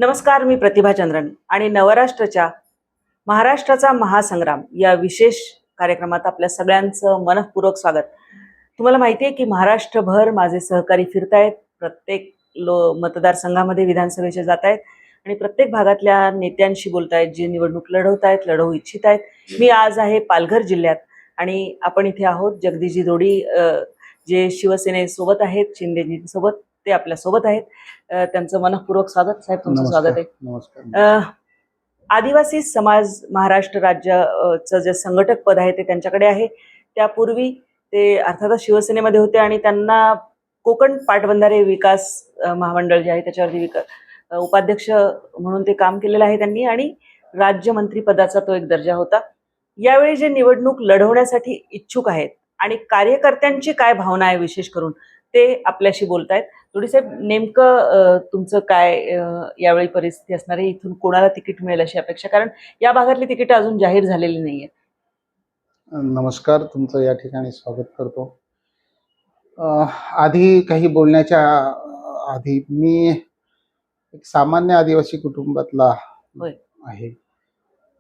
नमस्कार, मी प्रतिभा चंद्रन आणि नवराष्ट्राच्या महाराष्ट्राचा महासंग्राम या विशेष कार्यक्रमात आपल्या सगळ्यांचं मनःपूर्वक स्वागत. तुम्हाला माहिती आहे की महाराष्ट्रभर माझे सहकारी फिरतायत, प्रत्येक मतदारसंघामध्ये विधानसभेचे जात आहेत आणि प्रत्येक भागातल्या नेत्यांशी बोलतायत, जे निवडणूक लढवू इच्छित आहेत. मी आज आहे पालघर जिल्ह्यात आणि आपण इथे आहोत. जगदीशजी जोडी जे शिवसेनेसोबत आहेत, शिंदेजींसोबत, ते आपल्या सोबत आहेत. त्यांचं मनःपूर्वक स्वागत. साहेब, तुमचं स्वागत आहे. नमस्कार. आदिवासी समाज महाराष्ट्र राज्याचं जे संघटक पद आहे ते त्यांच्याकडे आहे. त्यापूर्वी ते अर्थातच शिवसेनेमध्ये होते आणि त्यांना कोकण पाटबंधारे विकास महामंडळ जे आहे त्याच्यावरती उपाध्यक्ष म्हणून ते काम केलेलं आहे त्यांनी, आणि राज्यमंत्री पदाचा तो एक दर्जा होता. यावेळी जे निवडणूक लढवण्यासाठी इच्छुक आहेत आणि कार्यकर्त्यांची काय भावना आहे विशेष करून, ते आपल्याशी बोलतायत. जोडी साहेब, नेमकं तुमचं काय यावेळी परिस्थिती असणार आहे? इथून कोणाला तिकीट मिळेल अशी अपेक्षा, कारण या भागातली तिकीट अजून जाहीर झालेली नाहीये. नमस्कार, तुमचं या ठिकाणी स्वागत करतो. आधी काही बोलण्याच्या आधी मी एक सामान्य आदिवासी कुटुंबातला आहे.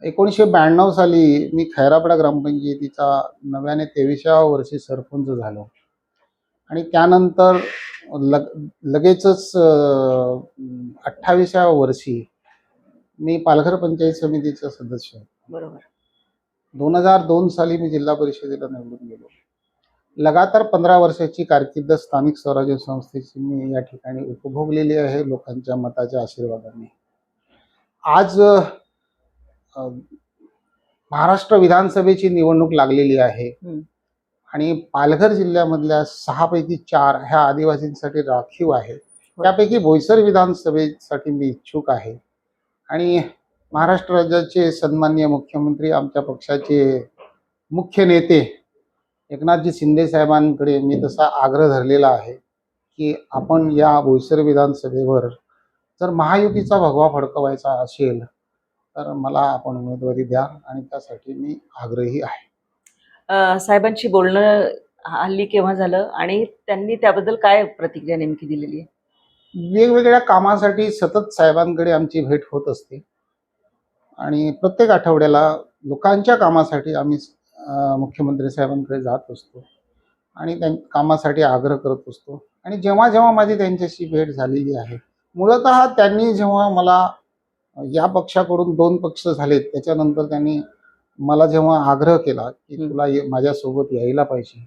1992 साली मी खैरापाडा ग्रामपंचायतीचा नव्याने 23व्या वर्षी सरपंच झालो आणि त्यानंतर लगेचच 28व्या वर्षी मी पालघर पंचायत समितीचा सदस्य. बरोबर. 2002 साली मी जिल्हा परिषदेला निवडून गेलो. लगातार 15 वर्षाची कारकीर्द स्थानिक स्वराज्य संस्थेची मी या ठिकाणी उपभोगलेली आहे, लोकांच्या मताच्या आशीर्वादाने. आज महाराष्ट्र विधानसभेची निवडणूक लागलेली आहे आणि पालघर जिल्ह्यामधल्या 6 पैकी 4 ह्या आदिवासींसाठी राखीव आहे. त्यापैकी बोईसर विधानसभेसाठी मी इच्छुक आहे आणि महाराष्ट्र राज्याचे सन्माननीय मुख्यमंत्री, आमच्या पक्षाचे मुख्य नेते एकनाथजी शिंदे साहेबांकडे मी तसा आग्रह धरलेला आहे की आपण या बोईसर विधानसभेवर जर महायुतीचा भगवा फडकवायचा असेल तर मला आपण उमेदवारी द्या आणि त्यासाठी मी आग्रही आहे. साहेबांशी बोलणं हल्ली केव्हा झालं आणि त्यांनी त्याबद्दल काय प्रतिक्रिया नेमकी दिलेली आहे? वेगवेगळ्या कामासाठी सतत साहेबांकडे आमची भेट होत असते आणि प्रत्येक आठवड्याला लोकांच्या कामासाठी आम्ही मुख्यमंत्री साहेबांकडे जात असतो आणि त्या कामासाठी आग्रह करत असतो. आणि जेव्हा जेव्हा माझी त्यांच्याशी भेट झालेली आहे, मूलतः त्यांनी जेव्हा मला या पक्षाकडून 2 पक्ष झालेत त्याच्यानंतर त्यांनी मला जेव्हा आग्रह केला की तुला माझ्यासोबत यायला पाहिजे,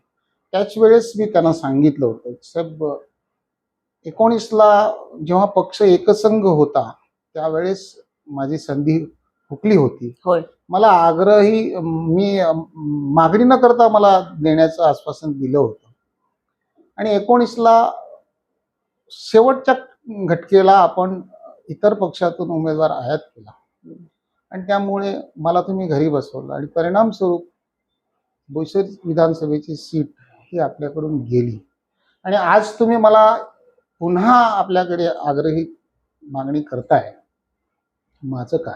त्याच वेळेस मी त्यांना सांगितलं होतं साहेब, 19ला जेव्हा पक्ष एकसंघ होता त्यावेळेस माझी संधी हुकली होती. होय. मला आग्रही मी मागणी न करता मला देण्याचं आश्वासन दिलं होतं आणि 19ला शेवटच्या घटकेला आपण इतर पक्षातून उमेदवार आयात केला आणि त्यामुळे मला तुम्ही घरी बसवलं आणि परिणामस्वरूप बोईसर विधानसभेची सीट ही आपल्याकडून गेली आणि आज तुम्ही मला पुन्हा आपल्याकडे आग्रही मागणी करताय. माझं का?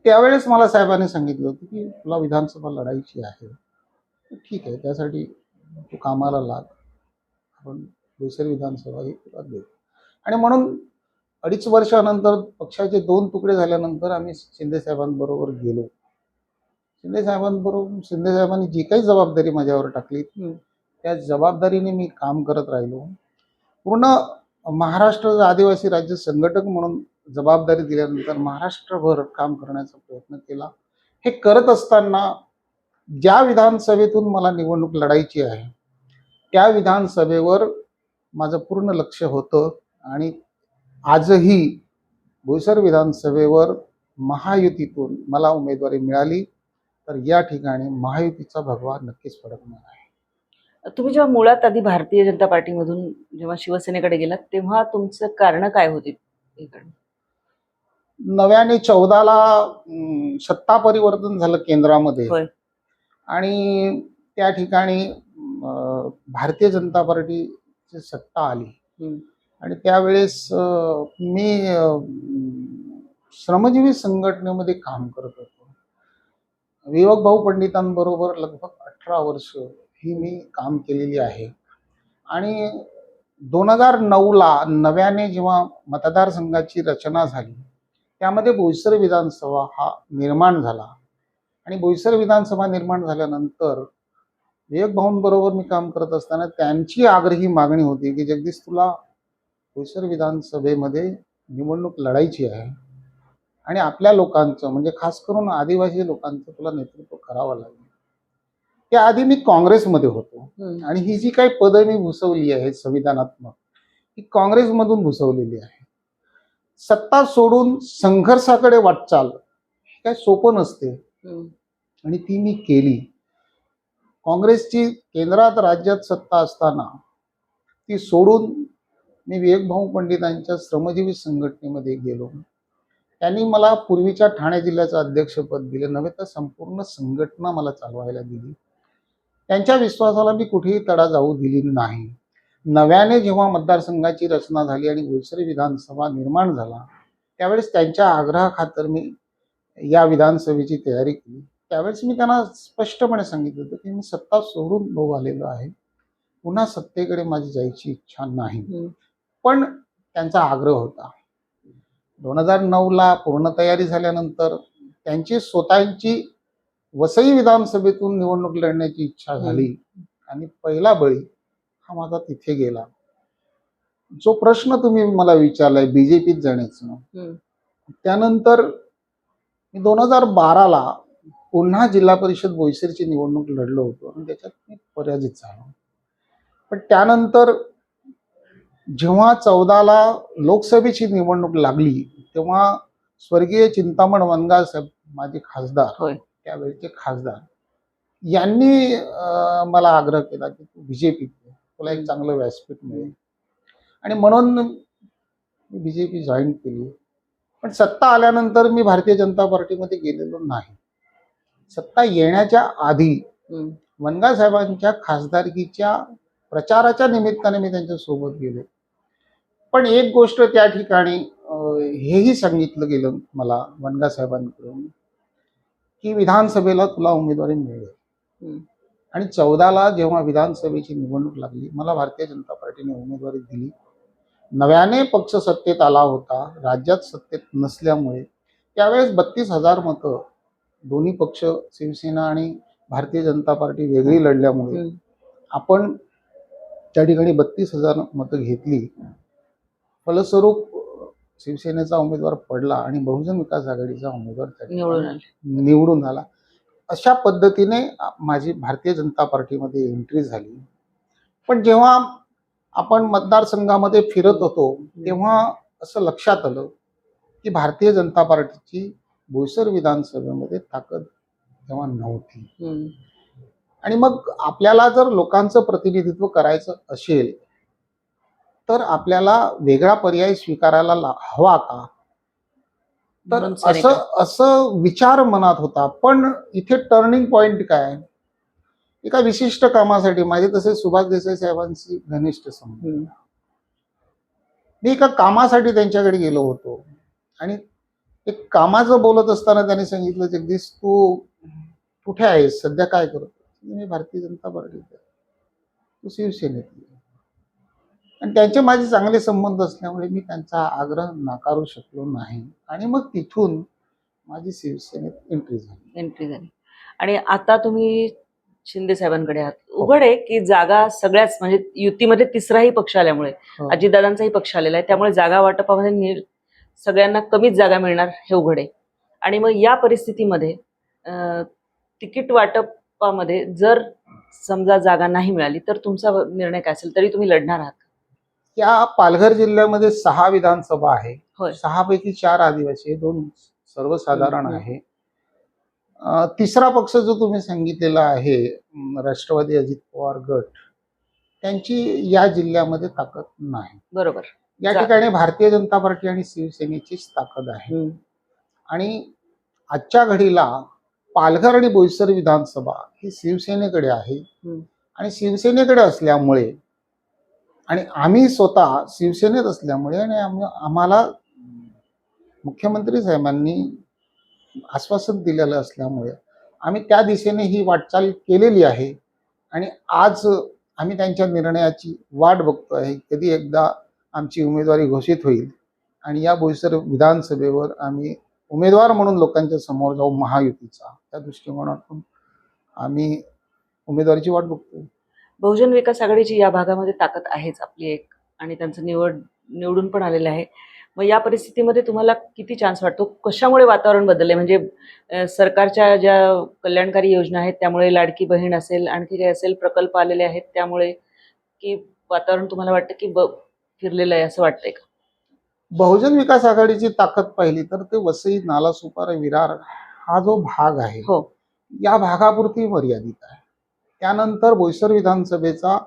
त्यावेळेस मला साहेबांनी सांगितलं होतं की तुला विधानसभा लढायची आहे, ठीक आहे, त्यासाठी तू कामाला लाग, आपण बोईसर विधानसभा ही तुला देऊ. आणि म्हणून 2.5 वर्षानंतर पक्षाचे 2 तुकडे झाल्यानंतर आम्ही शिंदे साहेबांबरोबर गेलो. शिंदे साहेबांनी जी काही जबाबदारी माझ्यावर टाकली त्या जबाबदारीने मी काम करत राहिलो. पूर्ण महाराष्ट्र आदिवासी राज्य संघटक म्हणून जबाबदारी दिल्यानंतर महाराष्ट्रभर काम करण्याचा प्रयत्न केला. हे करत असताना ज्या विधानसभेतून मला निवडणूक लढायची आहे त्या विधानसभेवर माझं पूर्ण लक्ष होतं आणि आजही बोईसर विधानसभेवर महायुतीतून मला उमेदवारी मिळाली तर या ठिकाणी महायुतीचा भगवा नक्कीच फडकणार आहे. तुम्ही जेव्हा मुळात आधी भारतीय जनता पार्टीमधून जेव्हा शिवसेनेकडे गेलात तेव्हा तुमचं कारण काय होती? 2014ला सत्ता परिवर्तन झालं केंद्रामध्ये आणि त्या ठिकाणी भारतीय जनता पार्टीची सत्ता आली आणि त्यावेळेस मी श्रमजीवी संघटनेमध्ये काम करत होतो. विवेक भाऊ पंडितांबरोबर लगभग 18 वर्ष ही मी काम केलेली आहे आणि 2009ला नव्याने जेव्हा मतदारसंघाची रचना झाली, त्यामध्ये बोईसर विधानसभा हा निर्माण झाला. आणि बोईसर विधानसभा निर्माण झाल्यानंतर विवेक भाऊंबरोबर मी काम करत असताना त्यांची आग्रही मागणी होती की जगदीश, तुला बोईसर विधानसभेमध्ये निवडणूक लढायची आहे आणि आपल्या लोकांचं म्हणजे खास करून आदिवासी लोकांचं तुला नेतृत्व करावं लागेल. त्याआधी मी काँग्रेसमध्ये होतो आणि ही जी काही पदं मी भूषवली आहेत संविधानात्मक, ही काँग्रेसमधून भूषवलेली आहे. सत्ता सोडून संघर्षाकडे वाटचाल हे काय सोपं नसते आणि ती मी केली. काँग्रेसची केंद्रात राज्यात सत्ता असताना ती सोडून मी विवेक भाऊ पंडितांच्या श्रमजीवी संघटनेमध्ये गेलो. त्यांनी मला पूर्वीच्या ठाणे जिल्ह्याचं अध्यक्षपद दिलं, नव्हे तर संपूर्ण संघटना मला चालवायला दिली. त्यांच्या विश्वासाला मी कुठेही तडा जाऊ दिली नाही. नव्याने जेव्हा मतदारसंघाची रचना झाली आणि बोईसर विधानसभा निर्माण झाला, त्यावेळेस त्यांच्या आग्रहाखातर मी या विधानसभेची तयारी केली. त्यावेळेस मी त्यांना स्पष्टपणे सांगितलं होतं की मी सत्ता सोडून भाऊ आलेलो आहे, पुन्हा सत्तेकडे माझी जायची इच्छा नाही. पण त्यांचा आग्रह होता. 2009ला पूर्ण तयारी झाल्यानंतर त्यांची स्वतःची वसई विधानसभेतून निवडणूक लढण्याची इच्छा झाली आणि पहिला बळी हा माझा तिथे गेला. जो प्रश्न तुम्ही मला विचारलाय बीजेपीत जाण्याचं, त्यानंतर मी 2012ला पुन्हा जिल्हा परिषद बोईसरची निवडणूक लढलो होतो आणि त्याच्यात मी पराजित झालो. पण त्यानंतर जेव्हा 14ला लोकसभेची निवडणूक लागली, तेव्हा स्वर्गीय चिंतामण वनगा साहेब माझे खासदार, त्यावेळेचे खासदार, यांनी मला आग्रह केला की तू बीजेपीत तुला एक चांगलं व्यासपीठ मिळेल आणि म्हणून मी बीजेपी जॉईन केली. पण सत्ता आल्यानंतर मी भारतीय जनता पार्टीमध्ये गेलेलो नाही. सत्ता येण्याच्या आधी वनगा साहेबांच्या खासदारकीच्या प्रचाराच्या निमित्ताने मी त्यांच्या सोबत गेलो. पण एक गोष्ट त्या ठिकाणी हेही सांगितलं गेलं मला वनगा साहेबांकडून की विधानसभेला तुला उमेदवारी मिळेल. आणि 14ला जेव्हा विधानसभेची निवडणूक लागली, मला भारतीय जनता पार्टीने उमेदवारी दिली. नव्याने पक्ष सत्तेत आला होता, राज्यात सत्तेत नसल्यामुळे त्यावेळेस 32,000 मतं दोन्ही पक्ष शिवसेना आणि भारतीय जनता पार्टी वेगळी लढल्यामुळे आपण त्या ठिकाणी 32,000 मतं घेतली. फलस्वरूप शिवसेनेचा उमेदवार पडला आणि बहुजन विकास आघाडीचा उमेदवार निवडून आला. अशा पद्धतीने माझी भारतीय जनता पार्टीमध्ये एंट्री झाली. पण जेव्हा आपण मतदारसंघामध्ये फिरत होतो तेव्हा असं लक्षात आलं की भारतीय जनता पार्टीची बोईसर विधानसभेमध्ये ताकद तेव्हा नव्हती. आणि मग आपल्याला जर लोकांचं प्रतिनिधित्व करायचं असेल तर आपल्याला वेगळा पर्याय स्वीकारायला हवा का, तर असं विचार मनात होता. पण इथे टर्निंग पॉइंट काय, एका विशिष्ट कामासाठी माझे तसे सुभाष देसाई साहेबांची घनिष्ठ संबंध, मी एका कामासाठी त्यांच्याकडे गेलो होतो आणि एक कामाचं बोलत असताना त्यांनी सांगितलं, जगदीश तू कुठे आहेस सध्या, काय करतो? मी भारतीय जनता पार्टीत आहे. तू शिवसेनेत. आणि त्यांचे माझे चांगले संबंध असल्यामुळे मी त्यांचा आग्रह नाकारू शकलो नाही आणि मग तिथून माझी शिवसेनेत एंट्री झाली. आणि आता तुम्ही शिंदे साहेबांकडे आहात. उघड आहे की जागा सगळ्याच म्हणजे युतीमध्ये तिसराही पक्ष आल्यामुळे, अजितदादांचाही पक्ष आलेला आहे, त्यामुळे जागा वाटपामध्ये सगळ्यांना कमीच जागा मिळणार हे उघड आहे. आणि मग या परिस्थितीमध्ये तिकीट वाटपामध्ये जर समजा जागा नाही मिळाली तर तुमचा निर्णय काय असेल? तरी तुम्ही लढणार आहात? या पालघर जिल्ह्यामध्ये 6 विधानसभा आहे. 6 पैकी 4 आदिवासी, 2 सर्वसाधारण आहे. तिसरा पक्ष जो तुम्ही सांगितलेला आहे राष्ट्रवादी अजित पवार गट, त्यांची या जिल्ह्यामध्ये ताकद नाही. बरोबर. या ठिकाणी भारतीय जनता पार्टी आणि शिवसेनेचीच ताकद आहे. आणि आजच्या घडीला पालघर आणि बोईसर विधानसभा ही शिवसेनेकडे आहे आणि शिवसेनेकडे असल्यामुळे आणि आम्ही स्वतः शिवसेनेत असल्यामुळे आणि आम्हाला मुख्यमंत्री साहेबांनी आश्वासन दिलेलं असल्यामुळे आम्ही त्या दिशेने ही वाटचाल केलेली आहे. आणि आज आम्ही त्यांच्या निर्णयाची वाट बघतो आहे. कधी एकदा आमची उमेदवारी घोषित होईल आणि या बोईसर विधानसभेवर आम्ही उमेदवार म्हणून लोकांच्या समोर जाऊ महायुतीचा. त्या दृष्टिकोनातून आम्ही उमेदवारीची वाट बघतो. बहुजन विकास आघाडीची या भागामध्ये ताकद आहेच आपली एक, आणि त्यांचं निवडून पण आलेलं आहे. मग या परिस्थितीमध्ये तुम्हाला किती चान्स वाटतो? कशामुळे वातावरण बदलले? म्हणजे सरकारच्या ज्या कल्याणकारी योजना आहेत त्यामुळे, लाडकी बहीण असेल, आणखी काही असेल, प्रकल्प आलेले आहेत त्यामुळे, की वातावरण तुम्हाला वाटतं की फिरलेलं आहे असं वाटतंय का? बहुजन विकास आघाडीची ताकद पाहिली तर ते वसई, नालासोपारा, विरार हा जो भाग आहे हो. या भागापुरती मर्यादित आहे. त्यानंतर बोईसर विधानसभेचा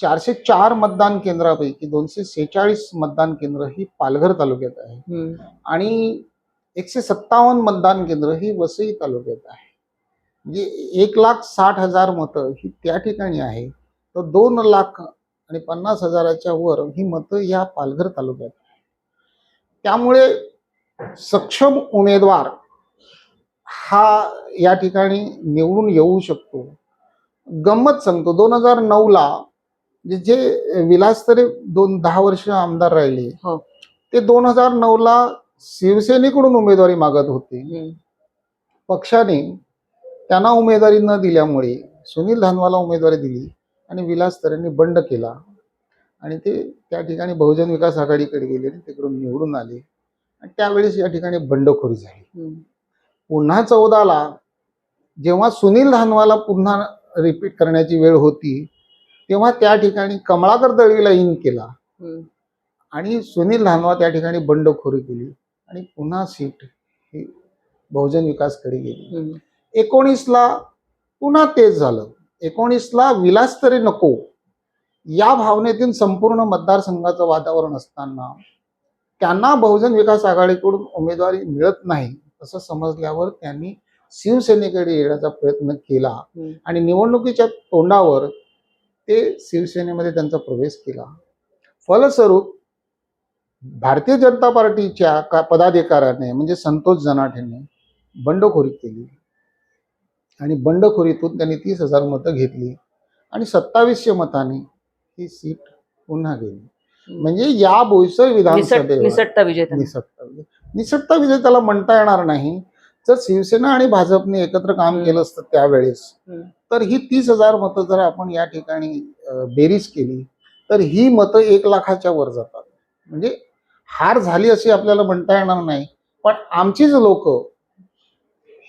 404 मतदान केंद्रापैकी 246 मतदान केंद्र ही पालघर तालुक्यात आहे आणि 157 मतदान केंद्र ही वसई तालुक्यात आहे. म्हणजे 1,60,000 मतं ही त्या ठिकाणी आहे, तर 2,50,000च्या वर ही मतं या पालघर तालुक्यात आहे. त्यामुळे सक्षम उमेदवार हा या ठिकाणी निवडून येऊ शकतो. गंमत सांगतो, 2009ला जे विलासतरे 10 वर्ष आमदार राहिले, हो. ते 2009ला शिवसेनेकडून उमेदवारी मागत होते. पक्षाने त्यांना उमेदवारी न दिल्यामुळे सुनील धानवाला उमेदवारी दिली आणि विलासतरेंनी बंड केला आणि ते त्या ठिकाणी बहुजन विकास आघाडीकडे गेले, तिकडून निवडून आले आणि त्यावेळेस या ठिकाणी बंडखोरी झाली. पुन्हा 14ला जेव्हा सुनील धानवाला पुन्हा रिपीट करण्याची वेळ होती, तेव्हा त्या ठिकाणी कमळाकर दळवीला इन केला आणि सुनील धानवा त्या ठिकाणी बंडखोरी केली आणि पुन्हा सीट ही बहुजन विकासकडे गेली. 19ला पुन्हा तेच झालं. 19ला विलासतरे नको या भावनेतून संपूर्ण मतदारसंघाचं वातावरण असताना त्यांना बहुजन विकास आघाडीकडून उमेदवारी मिळत नाही असं समजल्यावर त्यांनी शिवसेनेकडे येण्याचा प्रयत्न केला आणि निवडणुकीच्या तोंडावर ते शिवसेनेमध्ये त्यांचा प्रवेश केला. फलस्वरूप भारतीय जनता पार्टीच्या पदाधिकाऱ्याने म्हणजे संतोष जनाठेने बंडखोरी केली आणि बंडखोरीतून त्यांनी 30,000 मतं घेतली आणि 2700 मतांनी ही सीट पुन्हा गेली. म्हणजे या बोईसर विधानसभेवर निसटता विजय त्याला म्हणता येणार नाही. जर शिवसेना आणि भाजपने एकत्र काम केलं असतं त्यावेळेस, तर ही 30,000 मतं जर आपण या ठिकाणी बेरीज केली तर ही मतं 1,00,000च्या वर जातात. म्हणजे हार झाली अशी आपल्याला म्हणता येणार नाही, पण आमचीच लोक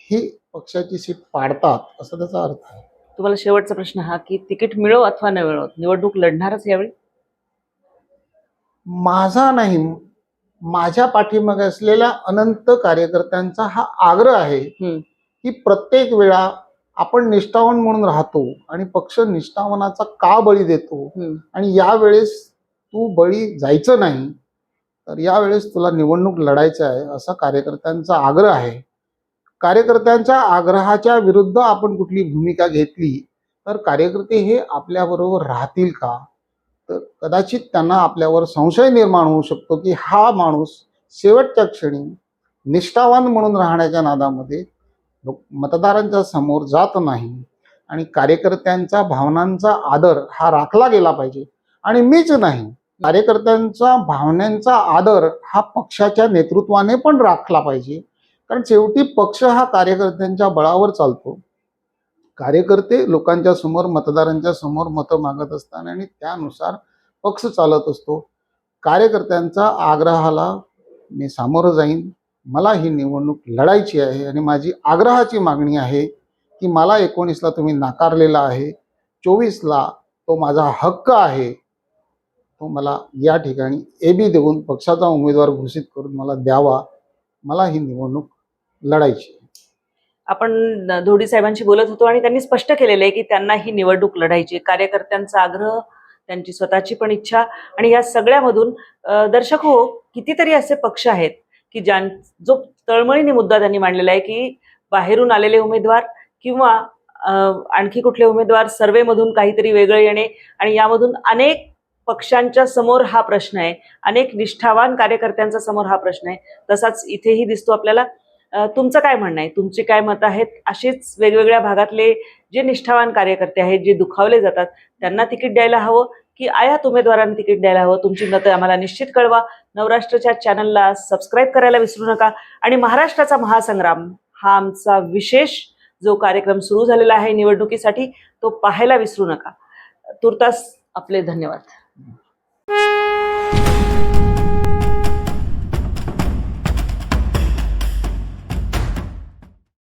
ही पक्षाची सीट पाडतात असं त्याचा अर्थ आहे. तुम्हाला शेवटचा प्रश्न हा, की तिकीट मिळो अथवा न मिळो, निवडणूक लढणारच यावेळी? माझा नाही, माझ्या पाठीमागे असलेल्या अनंत कार्यकर्त्यांचा हा आग्रह आहे की प्रत्येक वेळा आपण निष्ठावान म्हणून राहतो आणि पक्ष निष्ठावानाचा का बळी देतो आणि यावेळेस तू बळी जायचं नाही, तर यावेळेस तुला निवडणूक लढायचं आहे असा कार्यकर्त्यांचा आग्रह आहे. कार्यकर्त्यांच्या आग्रहाच्या विरुद्ध आपण कुठली भूमिका घेतली तर कार्यकर्ते हे आपल्याबरोबर राहतील का? तर कदाचित त्यांना आपल्यावर संशय निर्माण होऊ शकतो की हा माणूस शेवटच्या क्षणी निष्ठावान म्हणून राहण्याच्या नादामध्ये मतदारांच्या समोर जात नाही आणि कार्यकर्त्यांच्या भावनांचा आदर हा राखला गेला पाहिजे. आणि मीच नाही, कार्यकर्त्यांचा भावनांचा आदर हा पक्षाच्या नेतृत्वाने पण राखला पाहिजे. कारण शेवटी पक्ष हा कार्यकर्त्यांच्या बळावर चालतो. कार्यकर्ते लोकांच्या समोर, मतदारांच्या समोर मतं मागत असताना आणि त्यानुसार पक्ष चालत असतो. कार्यकर्त्यांच्या आग्रहाला मी सामोरं जाईन. मला ही निवडणूक लढायची आहे आणि माझी आग्रहाची मागणी आहे की मला 19ला तुम्ही नाकारलेला आहे, 24ला तो माझा हक्क आहे, तो मला या ठिकाणी एबी देऊन पक्षाचा उमेदवार घोषित करून मला द्यावा. मला ही निवडणूक लढायची. आपण धोडी साहेबांशी बोलत होतो आणि त्यांनी स्पष्ट केलेलं आहे की त्यांना ही निवडणूक लढायची. कार्यकर्त्यांचा आग्रह, त्यांची स्वतःची पण इच्छा, आणि या सगळ्यामधून दर्शक हो, कितीतरी असे पक्ष आहेत की जो तळमळीने मुद्दा त्यांनी मांडलेला आहे की बाहेरून आलेले उमेदवार किंवा आणखी कुठले उमेदवार सर्वेमधून काहीतरी वेगळे येणे, आणि यामधून अनेक पक्षांच्या समोर हा प्रश्न आहे, अनेक निष्ठावान कार्यकर्त्यांच्या समोर हा प्रश्न आहे. तसाच इथेही दिसतो आपल्याला. तुमचं काय म्हणणं आहे, तुमचे काय मत आहेत? असेच वेगवेगळ्या भागातले जे निष्ठावान कार्यकर्ते आहेत, जे दुखावले जातात, त्यांना तिकीट द्यायला हवं की आयात उमेदवारांना तिकीट द्यायला हवं? तुमची मतं आम्हाला निश्चित कळवा. नवराष्ट्रच्या चॅनलला सबस्क्राईब करायला विसरू नका. आणि महाराष्ट्राचा महासंग्राम हा आमचा विशेष जो कार्यक्रम सुरू झालेला आहे निवडणुकीसाठी, तो पाहायला विसरू नका. तुर्तास आपले धन्यवाद.